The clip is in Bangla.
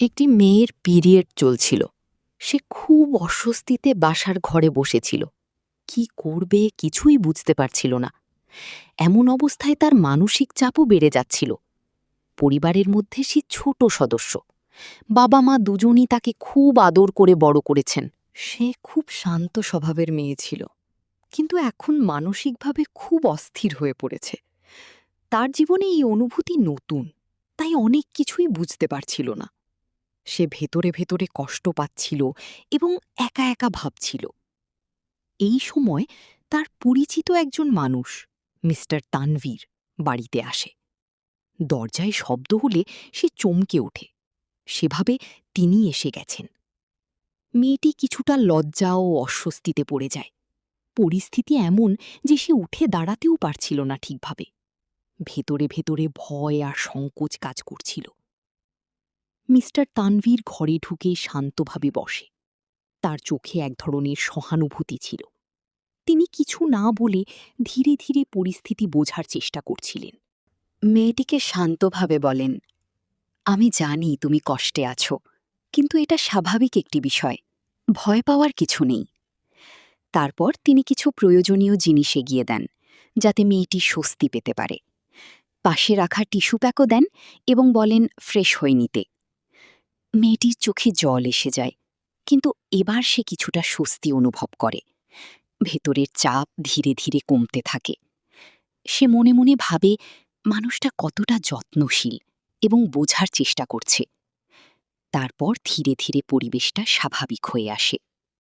একটি মেয়ের পিরিয়ড চলছিল। সে খুব অস্বস্তিতে বাসার ঘরে বসেছিল। কি করবে কিছুই বুঝতে পারছিল না। এমন অবস্থায় তার মানসিক চাপও বেড়ে যাচ্ছিল। পরিবারের মধ্যে সে ছোট সদস্য। বাবা মা দুজনই তাকে খুব আদর করে বড় করেছেন। সে খুব শান্ত স্বভাবের মেয়ে ছিল, কিন্তু এখন মানসিকভাবে খুব অস্থির হয়ে পড়েছে। তার জীবনে এই অনুভূতি নতুন, তাই অনেক কিছুই বুঝতে পারছিল না। সে ভেতরে ভেতরে কষ্ট পাচ্ছিল এবং একা একা ভাবছিল। এই সময় তার পরিচিত একজন মানুষ, মিস্টার তানভীর, বাড়িতে আসে। দরজায় শব্দ হলে সে চমকে ওঠে। সেভাবে তিনি এসে গেছেন। মেয়েটি কিছুটা লজ্জা ও অস্বস্তিতে পড়ে যায়। পরিস্থিতি এমন যে সে উঠে দাঁড়াতেও পারছিল না ঠিকভাবে। ভেতরে ভেতরে ভয় আর সংকোচ কাজ করছিল। মিস্টার তানভীর ঘরে ঢুকে শান্তভাবে বসে। তার চোখে এক ধরনের সহানুভূতি ছিল। তিনি কিছু না বলে ধীরে ধীরে পরিস্থিতি বোঝার চেষ্টা করছিলেন। মেয়েটিকে শান্তভাবে বলেন, আমি জানি তুমি কষ্টে আছো, কিন্তু এটা স্বাভাবিক একটি বিষয়। ভয় পাওয়ার কিছু নেই। তারপর তিনি কিছু প্রয়োজনীয় জিনিস এগিয়ে দেন, যাতে মেয়েটি স্বস্তি পেতে পারে। পাশে রাখা টিস্যু প্যাকও দেন এবং বলেন ফ্রেশ হয়ে নিতে। মেয়েটির চোখে জল এসে যায়, কিন্তু এবার সে কিছুটা স্বস্তি অনুভব করে। ভেতরের চাপ ধীরে ধীরে কমতে থাকে। সে মনে মনে ভাবে মানুষটা কতটা যত্নশীল এবং বোঝার চেষ্টা করছে। তারপর ধীরে ধীরে পরিবেশটা স্বাভাবিক হয়ে আসে।